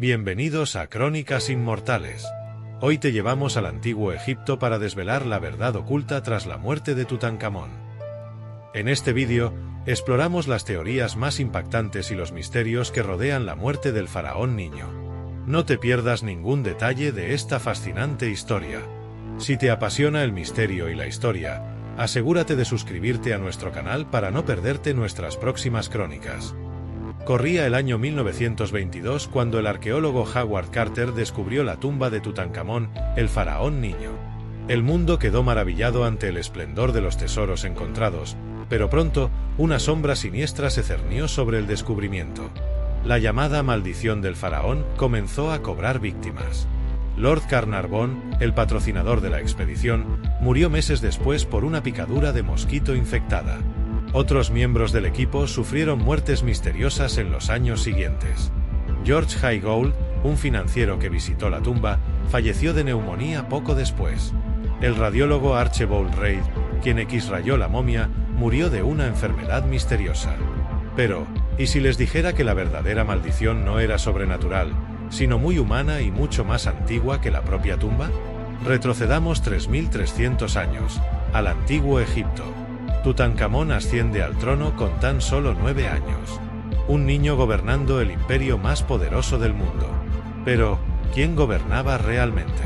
Bienvenidos a Crónicas Inmortales. Hoy te llevamos al antiguo Egipto para desvelar la verdad oculta tras la muerte de Tutankamón. En este vídeo, exploramos las teorías más impactantes y los misterios que rodean la muerte del faraón niño. No te pierdas ningún detalle de esta fascinante historia. Si te apasiona el misterio y la historia, asegúrate de suscribirte a nuestro canal para no perderte nuestras próximas crónicas. Corría el año 1922 cuando el arqueólogo Howard Carter descubrió la tumba de Tutankamón, el faraón niño. El mundo quedó maravillado ante el esplendor de los tesoros encontrados, pero pronto, una sombra siniestra se cernió sobre el descubrimiento. La llamada maldición del faraón comenzó a cobrar víctimas. Lord Carnarvon, el patrocinador de la expedición, murió meses después por una picadura de mosquito infectada. Otros miembros del equipo sufrieron muertes misteriosas en los años siguientes. George Highgold, un financiero que visitó la tumba, falleció de neumonía poco después. El radiólogo Archibald Reid, quien exrayó la momia, murió de una enfermedad misteriosa. Pero, ¿y si les dijera que la verdadera maldición no era sobrenatural, sino muy humana y mucho más antigua que la propia tumba? Retrocedamos 3300 años, al antiguo Egipto. Tutankamón asciende al trono con tan solo 9 años. Un niño gobernando el imperio más poderoso del mundo. Pero, ¿quién gobernaba realmente?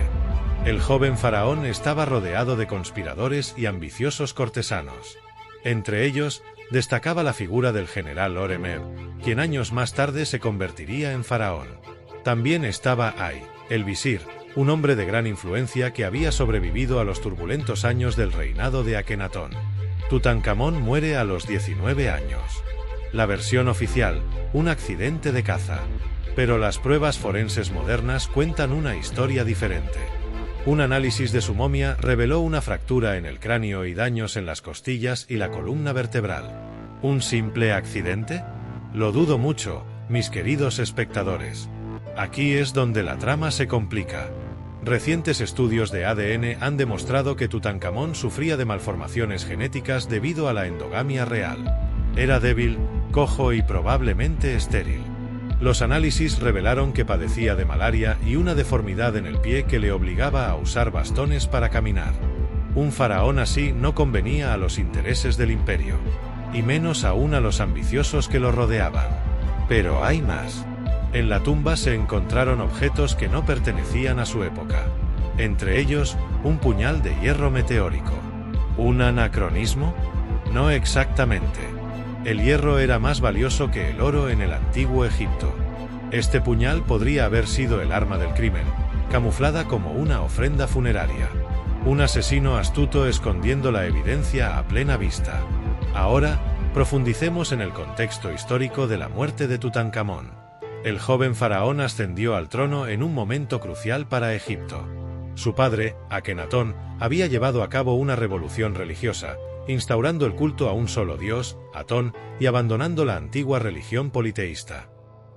El joven faraón estaba rodeado de conspiradores y ambiciosos cortesanos. Entre ellos, destacaba la figura del general Horemheb, quien años más tarde se convertiría en faraón. También estaba Ay, el visir, un hombre de gran influencia que había sobrevivido a los turbulentos años del reinado de Akenatón. Tutankamón muere a los 19 años. La versión oficial, un accidente de caza. Pero las pruebas forenses modernas cuentan una historia diferente. Un análisis de su momia reveló una fractura en el cráneo y daños en las costillas y la columna vertebral. ¿Un simple accidente? Lo dudo mucho, mis queridos espectadores. Aquí es donde la trama se complica. Recientes estudios de ADN han demostrado que Tutankamón sufría de malformaciones genéticas debido a la endogamia real. Era débil, cojo y probablemente estéril. Los análisis revelaron que padecía de malaria y una deformidad en el pie que le obligaba a usar bastones para caminar. Un faraón así no convenía a los intereses del imperio, y menos aún a los ambiciosos que lo rodeaban. Pero hay más. En la tumba se encontraron objetos que no pertenecían a su época. Entre ellos, un puñal de hierro meteórico. ¿Un anacronismo? No exactamente. El hierro era más valioso que el oro en el antiguo Egipto. Este puñal podría haber sido el arma del crimen, camuflada como una ofrenda funeraria. Un asesino astuto escondiendo la evidencia a plena vista. Ahora, profundicemos en el contexto histórico de la muerte de Tutankamón. El joven faraón ascendió al trono en un momento crucial para Egipto. Su padre, Akenatón, había llevado a cabo una revolución religiosa, instaurando el culto a un solo dios, Atón, y abandonando la antigua religión politeísta.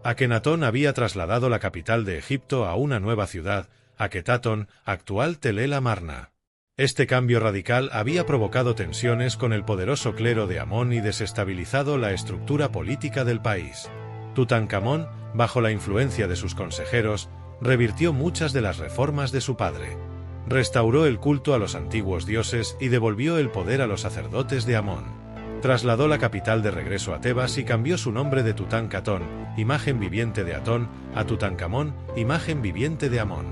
Akenatón había trasladado la capital de Egipto a una nueva ciudad, Aketatón, actual Tel el Amarna. Este cambio radical había provocado tensiones con el poderoso clero de Amón y desestabilizado la estructura política del país. Tutankamón, bajo la influencia de sus consejeros, revirtió muchas de las reformas de su padre. Restauró el culto a los antiguos dioses y devolvió el poder a los sacerdotes de Amón. Trasladó la capital de regreso a Tebas y cambió su nombre de Tutankaton, imagen viviente de Atón, a Tutankamón, imagen viviente de Amón.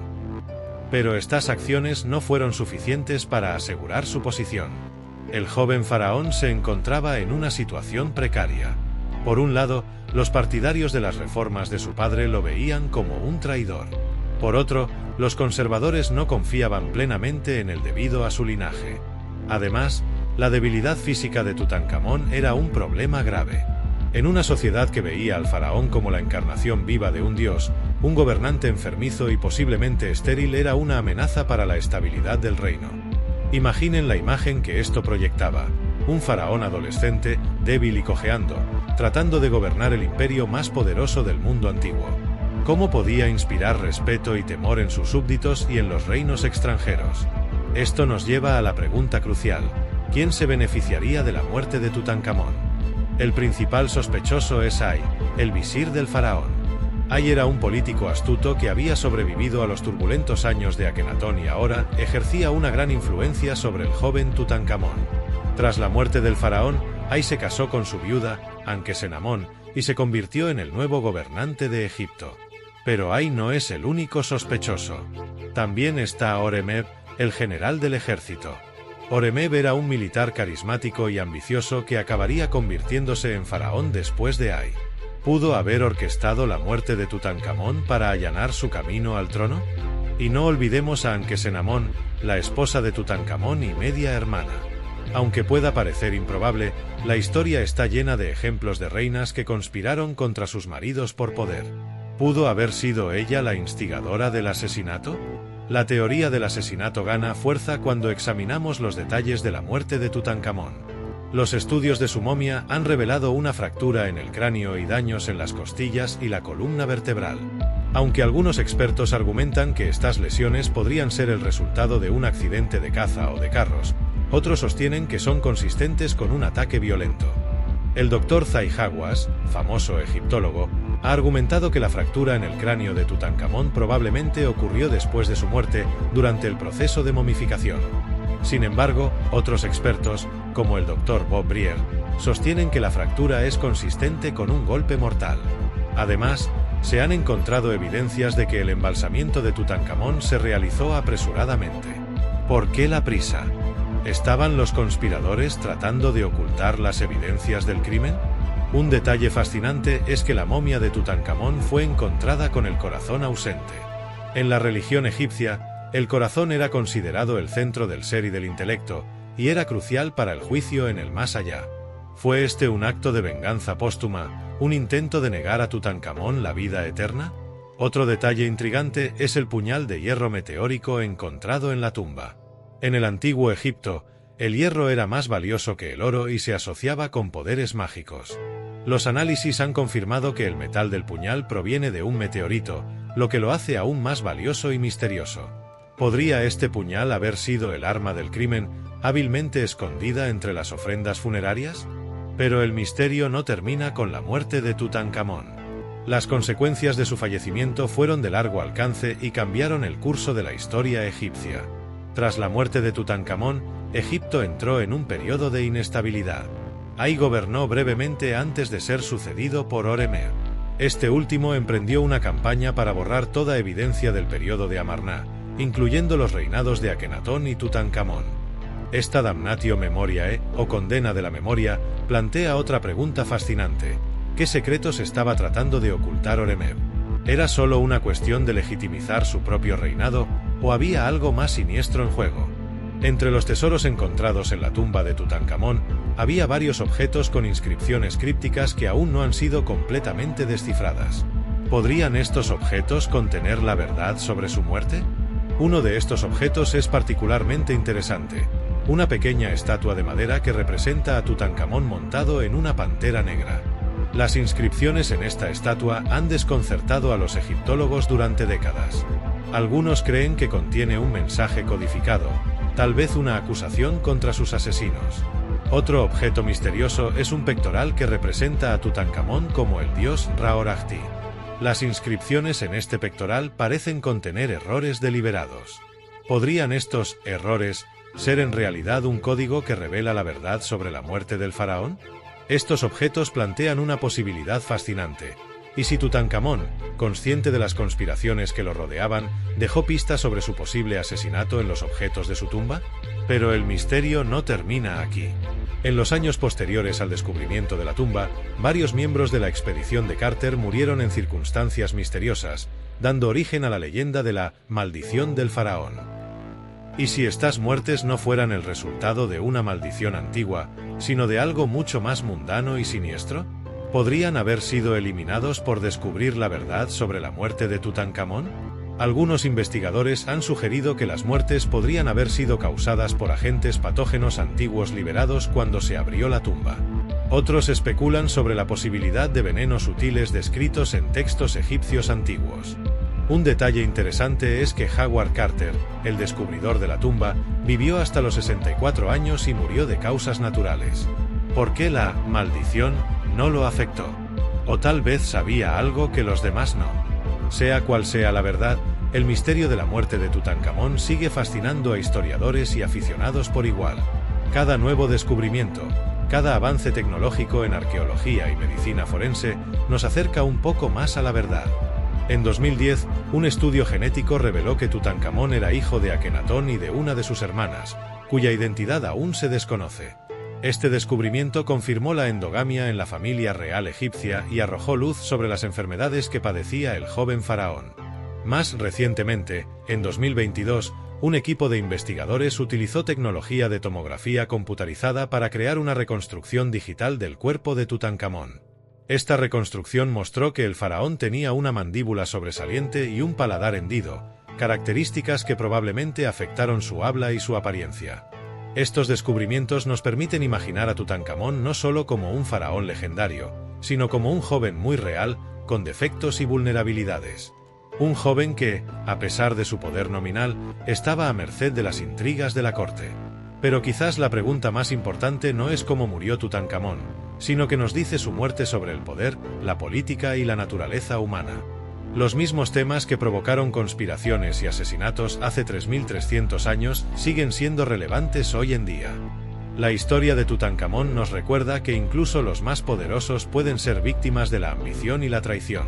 Pero estas acciones no fueron suficientes para asegurar su posición. El joven faraón se encontraba en una situación precaria. Por un lado, los partidarios de las reformas de su padre lo veían como un traidor. Por otro, los conservadores no confiaban plenamente en él debido a su linaje. Además, la debilidad física de Tutankamón era un problema grave. En una sociedad que veía al faraón como la encarnación viva de un dios, un gobernante enfermizo y posiblemente estéril era una amenaza para la estabilidad del reino. Imaginen la imagen que esto proyectaba. Un faraón adolescente, débil y cojeando, tratando de gobernar el imperio más poderoso del mundo antiguo. ¿Cómo podía inspirar respeto y temor en sus súbditos y en los reinos extranjeros? Esto nos lleva a la pregunta crucial: ¿quién se beneficiaría de la muerte de Tutankamón? El principal sospechoso es Ay, el visir del faraón. Ay era un político astuto que había sobrevivido a los turbulentos años de Akenatón y ahora ejercía una gran influencia sobre el joven Tutankamón. Tras la muerte del faraón, Ay se casó con su viuda, Ankesenamón, y se convirtió en el nuevo gobernante de Egipto. Pero Ay no es el único sospechoso. También está Horemheb, el general del ejército. Horemheb era un militar carismático y ambicioso que acabaría convirtiéndose en faraón después de Ay. ¿Pudo haber orquestado la muerte de Tutankamón para allanar su camino al trono? Y no olvidemos a Ankesenamón, la esposa de Tutankamón y media hermana. Aunque pueda parecer improbable, la historia está llena de ejemplos de reinas que conspiraron contra sus maridos por poder. ¿Pudo haber sido ella la instigadora del asesinato? La teoría del asesinato gana fuerza cuando examinamos los detalles de la muerte de Tutankamón. Los estudios de su momia han revelado una fractura en el cráneo y daños en las costillas y la columna vertebral. Aunque algunos expertos argumentan que estas lesiones podrían ser el resultado de un accidente de caza o de carros, otros sostienen que son consistentes con un ataque violento. El Dr. Zahi Hawass, famoso egiptólogo, ha argumentado que la fractura en el cráneo de Tutankamón probablemente ocurrió después de su muerte, durante el proceso de momificación. Sin embargo, otros expertos, como el Dr. Bob Brier, sostienen que la fractura es consistente con un golpe mortal. Además, se han encontrado evidencias de que el embalsamiento de Tutankamón se realizó apresuradamente. ¿Por qué la prisa? ¿Estaban los conspiradores tratando de ocultar las evidencias del crimen? Un detalle fascinante es que la momia de Tutankamón fue encontrada con el corazón ausente. En la religión egipcia, el corazón era considerado el centro del ser y del intelecto, y era crucial para el juicio en el más allá. ¿Fue este un acto de venganza póstuma, un intento de negar a Tutankamón la vida eterna? Otro detalle intrigante es el puñal de hierro meteórico encontrado en la tumba. En el antiguo Egipto, el hierro era más valioso que el oro y se asociaba con poderes mágicos. Los análisis han confirmado que el metal del puñal proviene de un meteorito, lo que lo hace aún más valioso y misterioso. ¿Podría este puñal haber sido el arma del crimen, hábilmente escondida entre las ofrendas funerarias? Pero el misterio no termina con la muerte de Tutankamón. Las consecuencias de su fallecimiento fueron de largo alcance y cambiaron el curso de la historia egipcia. Tras la muerte de Tutankamón, Egipto entró en un periodo de inestabilidad. Ay gobernó brevemente antes de ser sucedido por Horemheb. Este último emprendió una campaña para borrar toda evidencia del periodo de Amarna, incluyendo los reinados de Akenatón y Tutankamón. Esta damnatio memoriae, o condena de la memoria, plantea otra pregunta fascinante. ¿Qué secretos estaba tratando de ocultar Horemheb? ¿Era solo una cuestión de legitimizar su propio reinado, o había algo más siniestro en juego? Entre los tesoros encontrados en la tumba de Tutankamón, había varios objetos con inscripciones crípticas que aún no han sido completamente descifradas. ¿Podrían estos objetos contener la verdad sobre su muerte? Uno de estos objetos es particularmente interesante: una pequeña estatua de madera que representa a Tutankamón montado en una pantera negra. Las inscripciones en esta estatua han desconcertado a los egiptólogos durante décadas. Algunos creen que contiene un mensaje codificado, tal vez una acusación contra sus asesinos. Otro objeto misterioso es un pectoral que representa a Tutankamón como el dios Ra-Horajti. Las inscripciones en este pectoral parecen contener errores deliberados. ¿Podrían estos errores ser en realidad un código que revela la verdad sobre la muerte del faraón? Estos objetos plantean una posibilidad fascinante. ¿Y si Tutankamón, consciente de las conspiraciones que lo rodeaban, dejó pistas sobre su posible asesinato en los objetos de su tumba? Pero el misterio no termina aquí. En los años posteriores al descubrimiento de la tumba, varios miembros de la expedición de Carter murieron en circunstancias misteriosas, dando origen a la leyenda de la maldición del faraón. ¿Y si estas muertes no fueran el resultado de una maldición antigua, sino de algo mucho más mundano y siniestro? ¿Podrían haber sido eliminados por descubrir la verdad sobre la muerte de Tutankamón? Algunos investigadores han sugerido que las muertes podrían haber sido causadas por agentes patógenos antiguos liberados cuando se abrió la tumba. Otros especulan sobre la posibilidad de venenos sutiles descritos en textos egipcios antiguos. Un detalle interesante es que Howard Carter, el descubridor de la tumba, vivió hasta los 64 años y murió de causas naturales. ¿Por qué la maldición no lo afectó? O tal vez sabía algo que los demás no. Sea cual sea la verdad, el misterio de la muerte de Tutankamón sigue fascinando a historiadores y aficionados por igual. Cada nuevo descubrimiento, cada avance tecnológico en arqueología y medicina forense nos acerca un poco más a la verdad. En 2010, un estudio genético reveló que Tutankamón era hijo de Akenatón y de una de sus hermanas, cuya identidad aún se desconoce. Este descubrimiento confirmó la endogamia en la familia real egipcia y arrojó luz sobre las enfermedades que padecía el joven faraón. Más recientemente, en 2022, un equipo de investigadores utilizó tecnología de tomografía computarizada para crear una reconstrucción digital del cuerpo de Tutankamón. Esta reconstrucción mostró que el faraón tenía una mandíbula sobresaliente y un paladar hendido, características que probablemente afectaron su habla y su apariencia. Estos descubrimientos nos permiten imaginar a Tutankamón no solo como un faraón legendario, sino como un joven muy real, con defectos y vulnerabilidades. Un joven que, a pesar de su poder nominal, estaba a merced de las intrigas de la corte. Pero quizás la pregunta más importante no es cómo murió Tutankamón, sino que nos dice su muerte sobre el poder, la política y la naturaleza humana. Los mismos temas que provocaron conspiraciones y asesinatos hace 3300 años siguen siendo relevantes hoy en día. La historia de Tutankamón nos recuerda que incluso los más poderosos pueden ser víctimas de la ambición y la traición.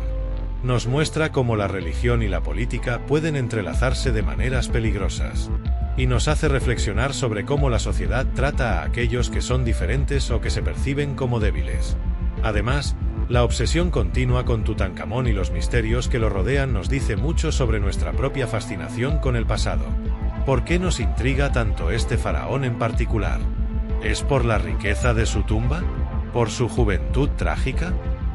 Nos muestra cómo la religión y la política pueden entrelazarse de maneras peligrosas. Y nos hace reflexionar sobre cómo la sociedad trata a aquellos que son diferentes o que se perciben como débiles. Además, la obsesión continua con Tutankamón y los misterios que lo rodean nos dice mucho sobre nuestra propia fascinación con el pasado. ¿Por qué nos intriga tanto este faraón en particular? ¿Es por la riqueza de su tumba? ¿Por su juventud trágica?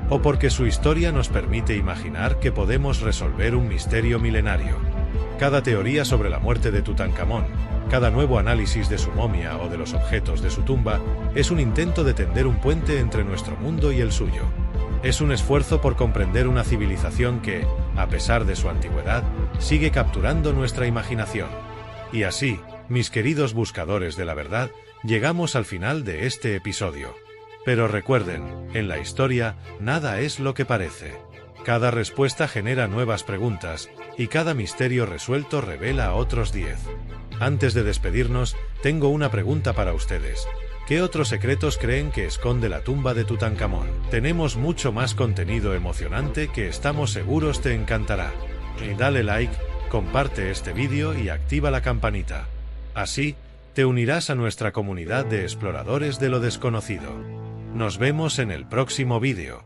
¿O porque su historia nos permite imaginar que podemos resolver un misterio milenario? Cada teoría sobre la muerte de Tutankamón, cada nuevo análisis de su momia o de los objetos de su tumba, es un intento de tender un puente entre nuestro mundo y el suyo. Es un esfuerzo por comprender una civilización que, a pesar de su antigüedad, sigue capturando nuestra imaginación. Y así, mis queridos buscadores de la verdad, llegamos al final de este episodio. Pero recuerden, en la historia, nada es lo que parece. Cada respuesta genera nuevas preguntas, y cada misterio resuelto revela otros 10. Antes de despedirnos, tengo una pregunta para ustedes. ¿Qué otros secretos creen que esconde la tumba de Tutankamón? Tenemos mucho más contenido emocionante que estamos seguros te encantará. Y dale like, comparte este vídeo y activa la campanita. Así, te unirás a nuestra comunidad de exploradores de lo desconocido. Nos vemos en el próximo vídeo.